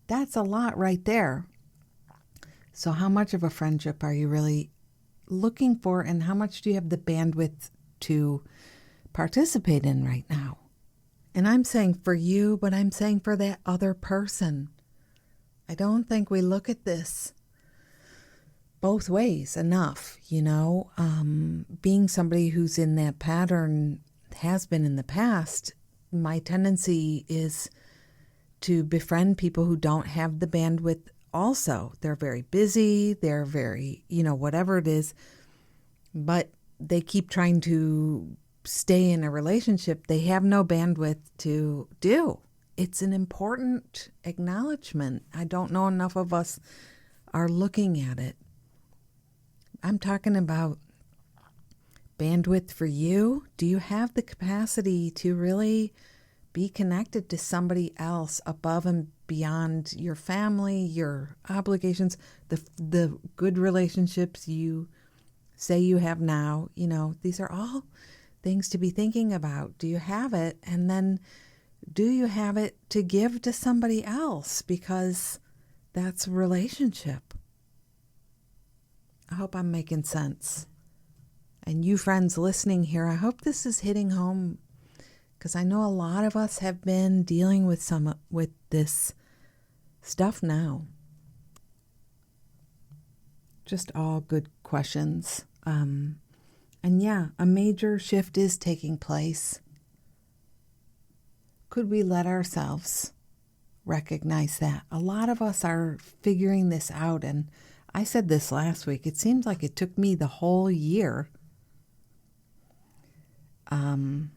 That's a lot right there. So how much of a friendship are you really looking for, and how much do you have the bandwidth to participate in right now? And I'm saying for you, but I'm saying for that other person. I don't think we look at this both ways enough, being somebody who's in that pattern, has been in the past. My tendency is to befriend people who don't have the bandwidth also. They're very busy, they're very, whatever it is, but they keep trying to stay in a relationship they have no bandwidth to do. It's an important acknowledgement. I don't know enough of us are looking at it. I'm talking about bandwidth for you. Do you have the capacity to really be connected to somebody else above and beyond your family, your obligations, the good relationships you say you have now? These are all things to be thinking about. Do you have it? And then do you have it to give to somebody else? Because that's a relationship. I hope I'm making sense. And you friends listening here, I hope this is hitting home because I know a lot of us have been dealing with this stuff now. Just all good questions. And yeah, a major shift is taking place. Could we let ourselves recognize that? A lot of us are figuring this out, and I said this last week. It seems like it took me the whole year.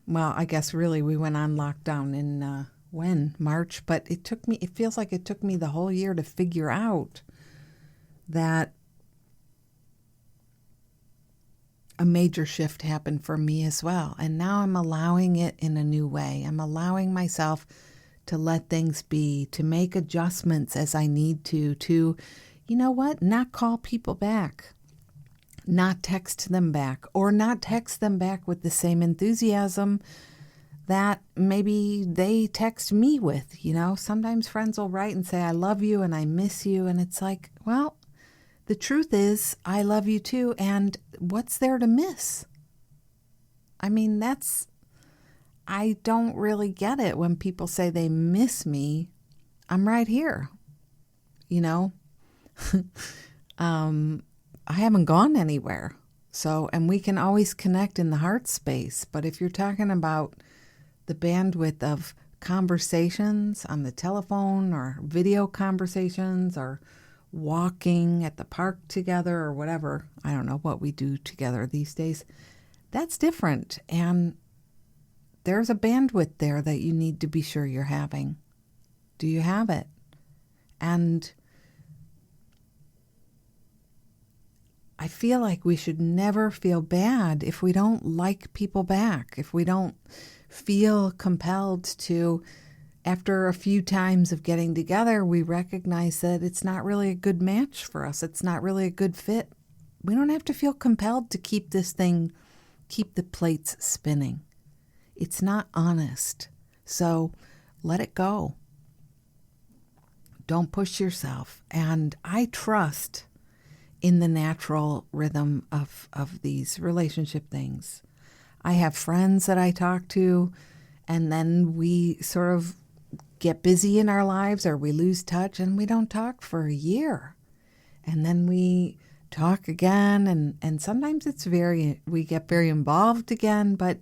Well, I guess really we went on lockdown in March, but it feels like it took me the whole year to figure out that a major shift happened for me as well. And now I'm allowing it in a new way. I'm allowing myself to let things be, to make adjustments as I need to, you know what, not call people back, not text them back, or not text them back with the same enthusiasm that maybe they text me with. You know, sometimes friends will write and say, I love you and I miss you. And it's like, well, the truth is, I love you too, and what's there to miss? I mean, I don't really get it when people say they miss me. I'm right here, you know? I haven't gone anywhere. So, and we can always connect in the heart space, but if you're talking about the bandwidth of conversations on the telephone or video conversations or walking at the park together or whatever, I don't know what we do together these days, that's different. And there's a bandwidth there that you need to be sure you're having. Do you have it? And I feel like we should never feel bad if we don't like people back, if we don't feel compelled to. After a few times of getting together, we recognize that it's not really a good match for us. It's not really a good fit. We don't have to feel compelled to keep the plates spinning. It's not honest. So let it go. Don't push yourself. And I trust in the natural rhythm of these relationship things. I have friends that I talk to, and then we sort of get busy in our lives, or we lose touch and we don't talk for a year. And then we talk again, and sometimes we get very involved again, but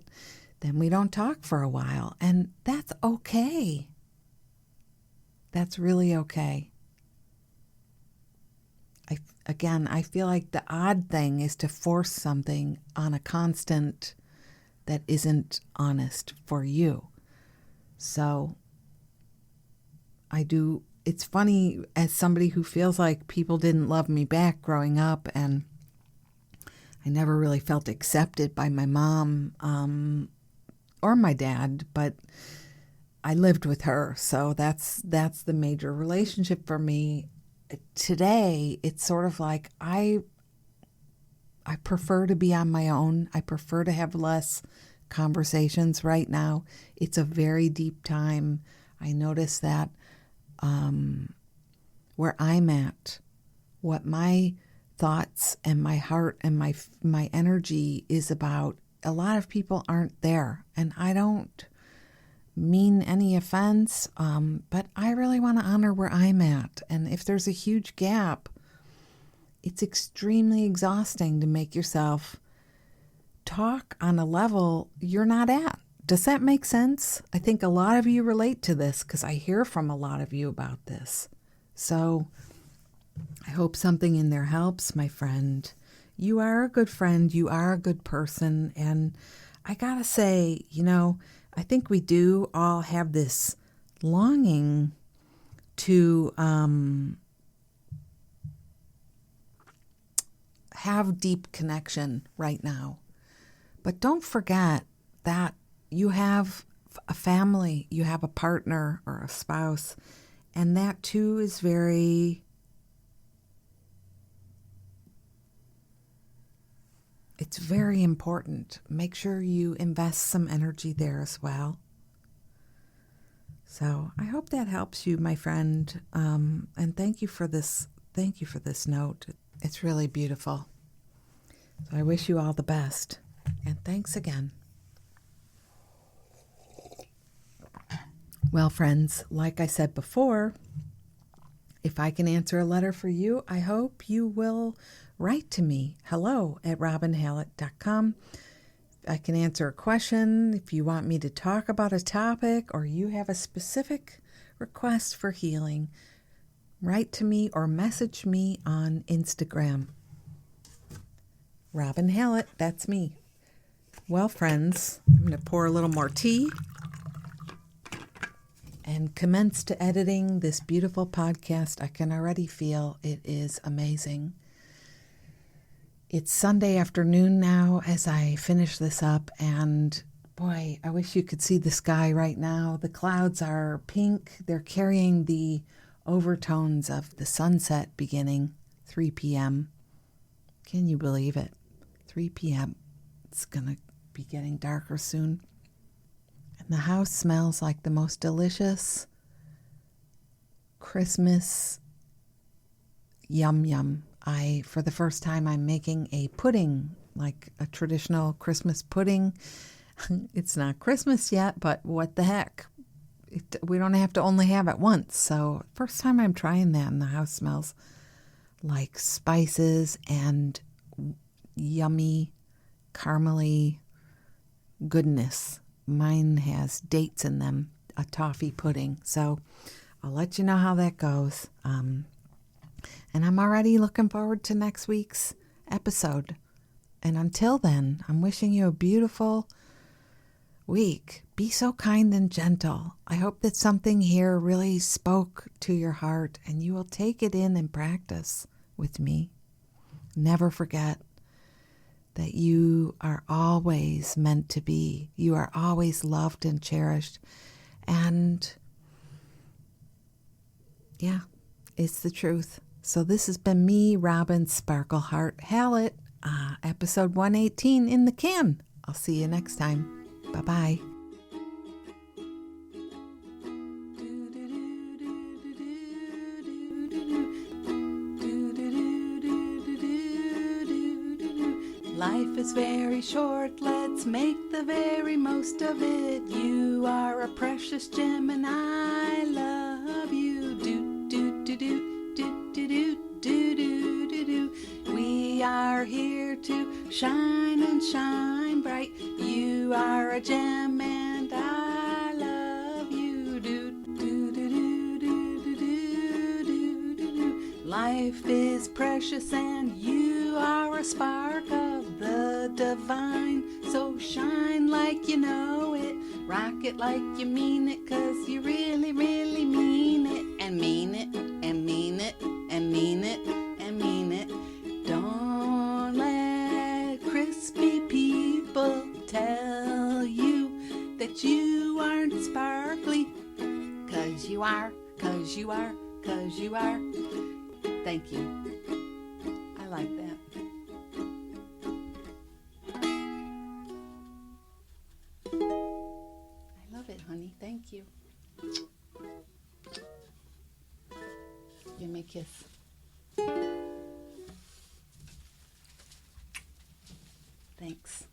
then we don't talk for a while. And that's okay. That's really okay. I feel like the odd thing is to force something on a constant that isn't honest for you. So it's funny, as somebody who feels like people didn't love me back growing up, and I never really felt accepted by my mom or my dad, but I lived with her. So that's the major relationship for me. Today, it's sort of like I prefer to be on my own. I prefer to have less conversations right now. It's a very deep time. I notice that where I'm at, what my thoughts and my heart and my energy is about, a lot of people aren't there. And I don't mean any offense, but I really want to honor where I'm at. And if there's a huge gap, it's extremely exhausting to make yourself talk on a level you're not at. Does that make sense? I think a lot of you relate to this because I hear from a lot of you about this. So I hope something in there helps, my friend. You are a good friend. You are a good person. And I gotta say, I think we do all have this longing to have deep connection right now. But don't forget that you have a family, you have a partner or a spouse, and that too is it's very important. Make sure you invest some energy there as well. So I hope that helps you, my friend. And thank you for this. Thank you for this note. It's really beautiful. So I wish you all the best. And thanks again. Well, friends, like I said before, if I can answer a letter for you, I hope you will write to me. hello@robinhallett.com. I can answer a question if you want me to talk about a topic or you have a specific request for healing. Write to me or message me on Instagram. Robin Hallett, that's me. Well, friends, I'm going to pour a little more tea and commence to editing this beautiful podcast. I can already feel it is amazing. It's Sunday afternoon now as I finish this up, and boy, I wish you could see the sky right now. The clouds are pink. They're carrying the overtones of the sunset beginning 3 p.m. Can you believe it? 3 p.m. It's going to be getting darker soon. And the house smells like the most delicious Christmas yum. For the first time, I'm making a pudding, like a traditional Christmas pudding. It's not Christmas yet, but what the heck? We don't have to only have it once. So first time I'm trying that, and the house smells like spices and yummy, caramely goodness. Mine has dates in them, a toffee pudding. So I'll let you know how that goes. And I'm already looking forward to next week's episode. And until then, I'm wishing you a beautiful week. Be so kind and gentle. I hope that something here really spoke to your heart and you will take it in and practice with me. Never forget that you are always meant to be. You are always loved and cherished. And yeah, it's the truth. So this has been me, Robin Sparkleheart Hallett, episode 118 in the can. I'll see you next time. Bye-bye. Life is very short, let's make the very most of it. You are a precious gem and I love you. Do, do, do, do. We are here to shine and shine bright. You are a gem and I love you. Life is precious and you are a spark of the divine. So shine like you know it, rock it like you mean it, 'cause you really, really mean it, and mean it, and mean it, and mean it, and mean it. Don't let crispy people tell you that you aren't sparkly, 'cause you are, 'cause you are, 'cause you are. Thank you. I like that. I love it, honey. Thank you. Give me a kiss. Thanks.